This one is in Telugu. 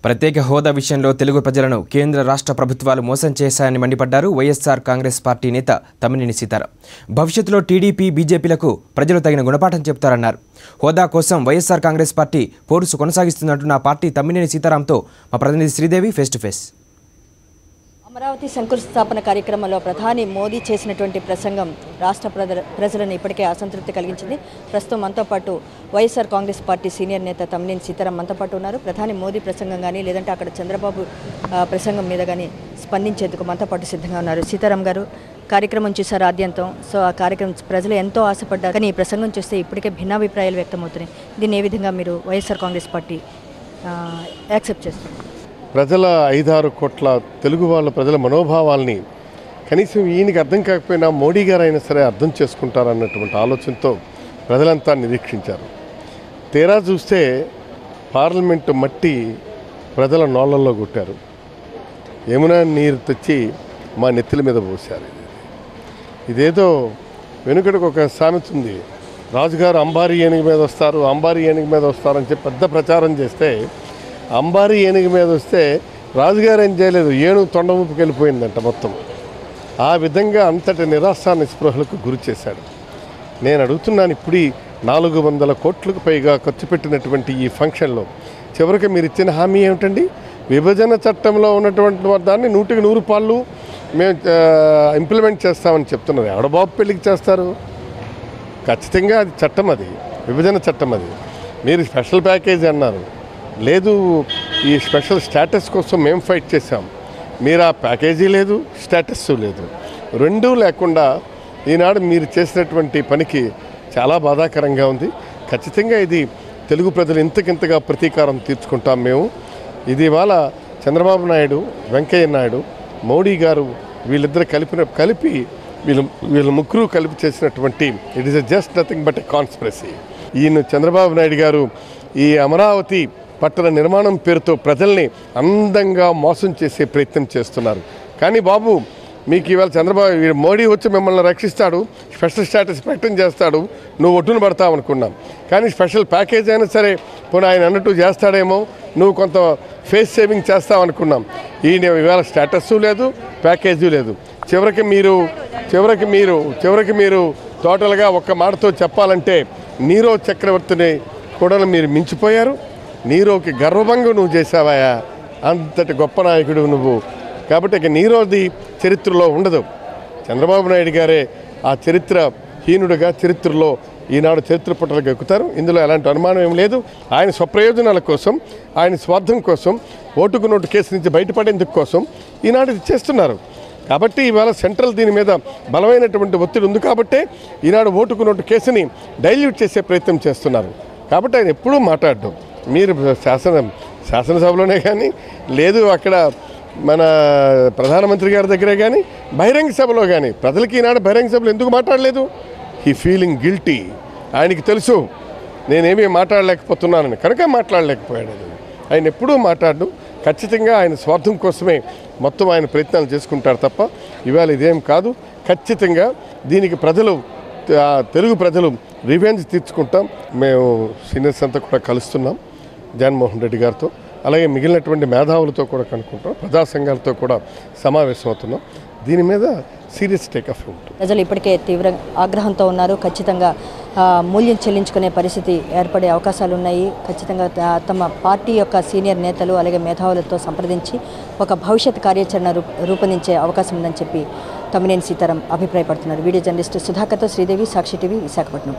ప్రత్యేక హోదా విషయంలో తెలుగు ప్రజలను కేంద్ర రాష్ట్ర ప్రభుత్వాలు మోసం చేశాయని మండిపడ్డారు వైఎస్ఆర్ కాంగ్రెస్ పార్టీ నేత తమ్మినేని సీతారాం. భవిష్యత్తులో టీడీపీ బీజేపీలకు ప్రజలు తగిన గుణపాఠం చెప్తారన్నారు. హోదా కోసం వైఎస్ఆర్ కాంగ్రెస్ పార్టీ పోరుసు కొనసాగిస్తున్నట్టు నా పార్టీ తమ్మినేని సీతారాంతో మా ప్రతినిధి Sridevi face to face. Amaravati శంకుస్థాపన కార్యక్రమంలో ప్రధాని మోదీ చేసినటువంటి ప్రసంగం రాష్ట్ర ప్రజలను ఇప్పటికే అసంతృప్తి కలిగించింది. ప్రస్తుతం మనతో పాటు వైఎస్ఆర్ కాంగ్రెస్ పార్టీ సీనియర్ నేత తమ్మినేని సీతారాం మనతో పాటు ఉన్నారు. ప్రధాని మోదీ ప్రసంగం కానీ లేదంటే అక్కడ చంద్రబాబు ప్రసంగం మీద కానీ స్పందించేందుకు మనతో పాటు సిద్ధంగా ఉన్నారు. సీతారాం గారు, కార్యక్రమం చూసారు ఆద్యంతం. సో ఆ కార్యక్రమం ప్రజలు ఎంతో ఆశపడ్డారు, కానీ ఈ ప్రసంగం చూస్తే ఇప్పటికే భిన్నాభిప్రాయాలు వ్యక్తమవుతున్నాయి. దీన్ని ఏ విధంగా మీరు వైఎస్ఆర్ కాంగ్రెస్ పార్టీ యాక్సెప్ట్ చేస్తారు? ప్రజల 5-6 కోట్ల తెలుగు వాళ్ళ ప్రజల మనోభావాల్ని కనీసం ఈయనకి అర్థం కాకపోయినా మోడీ గారు అయినా సరే అర్థం చేసుకుంటారన్నటువంటి ఆలోచనతో ప్రజలంతా నిరీక్షించారు. తీరా చూస్తే పార్లమెంటు మట్టి ప్రజల నోళ్లలో కొట్టారు. యమునా నీరు తెచ్చి మా నెత్తిల మీద పోశారు. ఇదేదో వెనుకడికి ఒక సామెత ఉంది, రాజుగారు అంబారీ ఏనుగు మీద వస్తారు, అంబారీ ఏనుగు మీద వస్తారని చెప్పి పెద్ద ప్రచారం చేస్తే అంబారీ ఏనుగు మీద వస్తే రాజుగారు ఏం చేయలేదు, ఏనుగు తొండముపుకి వెళ్ళిపోయిందంట మొత్తం. ఆ విధంగా అంతటి నిరాశ నిస్పృహలకు గురి చేశాడు. నేను అడుగుతున్నాను, ఇప్పుడు 400 కోట్లకు పైగా ఖర్చు పెట్టినటువంటి ఈ ఫంక్షన్లో చివరికి మీరు ఇచ్చిన హామీ ఏమిటండి? విభజన చట్టంలో ఉన్నటువంటి దాన్ని 100కి 100 మేము ఇంప్లిమెంట్ చేస్తామని చెప్తున్నారు. ఎవడబాబు పెళ్ళికి చేస్తారు? ఖచ్చితంగా అది చట్టం, అది విభజన చట్టం. అది మీరు స్పెషల్ ప్యాకేజీ అన్నారు, లేదు ఈ స్పెషల్ స్టేటస్ కోసం మేము ఫైట్ చేశాం. మీరు ఆ ప్యాకేజీ లేదు, స్టేటస్ లేదు, రెండూ లేకుండా ఈనాడు మీరు చేసినటువంటి పనికి చాలా బాధాకరంగా ఉంది. ఖచ్చితంగా ఇది తెలుగు ప్రజలు ఇంతకింతగా ప్రతీకారం తీర్చుకుంటాం మేము. ఇది ఇవాళ చంద్రబాబు నాయుడు, వెంకయ్య నాయుడు, మోడీ గారు వీళ్ళిద్దరు కలిపి వీళ్ళ ముగ్గురు కలిపి చేసినటువంటి it is just nothing but a conspiracy. ఈయన చంద్రబాబు నాయుడు గారు ఈ అమరావతి పట్టణ నిర్మాణం పేరుతో ప్రజల్ని అందంగా మోసం చేసే ప్రయత్నం చేస్తున్నారు. కానీ బాబు, మీకు ఇవాళ మోడీ వచ్చి మిమ్మల్ని రక్షిస్తాడు, స్పెషల్ స్టేటస్ ప్రకటన చేస్తాడు, నువ్వు ఒడ్డున పడతావు అనుకున్నాం. కానీ స్పెషల్ ప్యాకేజ్ అయినా సరే పోనీ ఆయన అన్నట్టు చేస్తాడేమో, నువ్వు కొంత ఫేస్ సేవింగ్ చేస్తావు అనుకున్నాం. ఈయన ఇవాళ స్టేటస్ లేదు, ప్యాకేజీ లేదు. చివరికి మీరు టోటల్గా ఒక్క మాటతో చెప్పాలంటే నీరో చక్రవర్తిని కూడా మీరు మించిపోయారు. నీరోకి గర్వభంగం నువ్వు చేసావాయా, అంతటి గొప్ప నాయకుడు నువ్వు. కాబట్టి ఇక నీరోది చరిత్రలో ఉండదు. చంద్రబాబు నాయుడు గారే ఆ చరిత్రహీనుడిగా చరిత్రలో ఈనాడు చరిత్ర పుటలకు ఎక్కుతారు. ఇందులో ఎలాంటి అనుమానం ఏం లేదు. ఆయన స్వప్రయోజనాల కోసం, ఆయన స్వార్థం కోసం, ఓటుకు నోటు కేసు నుంచి బయటపడేందుకు కోసం ఈనాడు ఇది చేస్తున్నారు. కాబట్టి ఇవాళ సెంట్రల్ దీని మీద బలమైనటువంటి ఒత్తిడి ఉంది కాబట్టే ఈనాడు ఓటుకు నోటు కేసుని డైల్యూట్ చేసే ప్రయత్నం చేస్తున్నారు. కాబట్టి ఆయన ఎప్పుడూ మాట్లాడడం, మీరు శాసనసభలోనే కానీ, లేదు అక్కడ మన ప్రధానమంత్రి గారి దగ్గరే కానీ, బహిరంగ సభలో కానీ, ప్రజలకి ఈనాడు బహిరంగ సభలో ఎందుకు మాట్లాడలేదు? He feeling guilty. ఆయనకి తెలుసు నేనేమీ మాట్లాడలేకపోతున్నానని, కనుక మాట్లాడలేకపోయాడు. ఆయన ఎప్పుడూ మాట్లాడు. ఖచ్చితంగా ఆయన స్వార్థం కోసమే మొత్తం ఆయన ప్రయత్నాలు చేసుకుంటారు తప్ప ఇవాళ ఇదేం కాదు. ఖచ్చితంగా దీనికి తెలుగు ప్రజలు రివెంజ్ తీర్చుకుంటాం. మేము సీనియర్స్ అంతా కూడా కలుస్తున్నాం జగన్మోహన్ రెడ్డి గారితో, అలాగే మిగిలినటువంటి మేధావులతో కూడా కనుక్కుంటాం, ప్రజా సంఘాలతో కూడా సమావేశం అవుతున్నాం. దీని మీద సీరియస్ టేకఫ్ ఉంటుంది. ప్రజలు ఇప్పటికే తీవ్ర ఆగ్రహంతో ఉన్నారు. ఖచ్చితంగా మూల్యం చెల్లించుకునే పరిస్థితి ఏర్పడే అవకాశాలు ఉన్నాయి. ఖచ్చితంగా తమ పార్టీ యొక్క సీనియర్ నేతలు అలాగే మేధావులతో సంప్రదించి ఒక భవిష్యత్ కార్యాచరణ రూపొందించే అవకాశం ఉందని చెప్పి తమ్మినేని సీతారాం అభిప్రాయపడుతున్నారు. వీడియో జర్నలిస్ట్ సుధాకర్తో శ్రీదేవి, సాక్షి టీవీ, విశాఖపట్నం.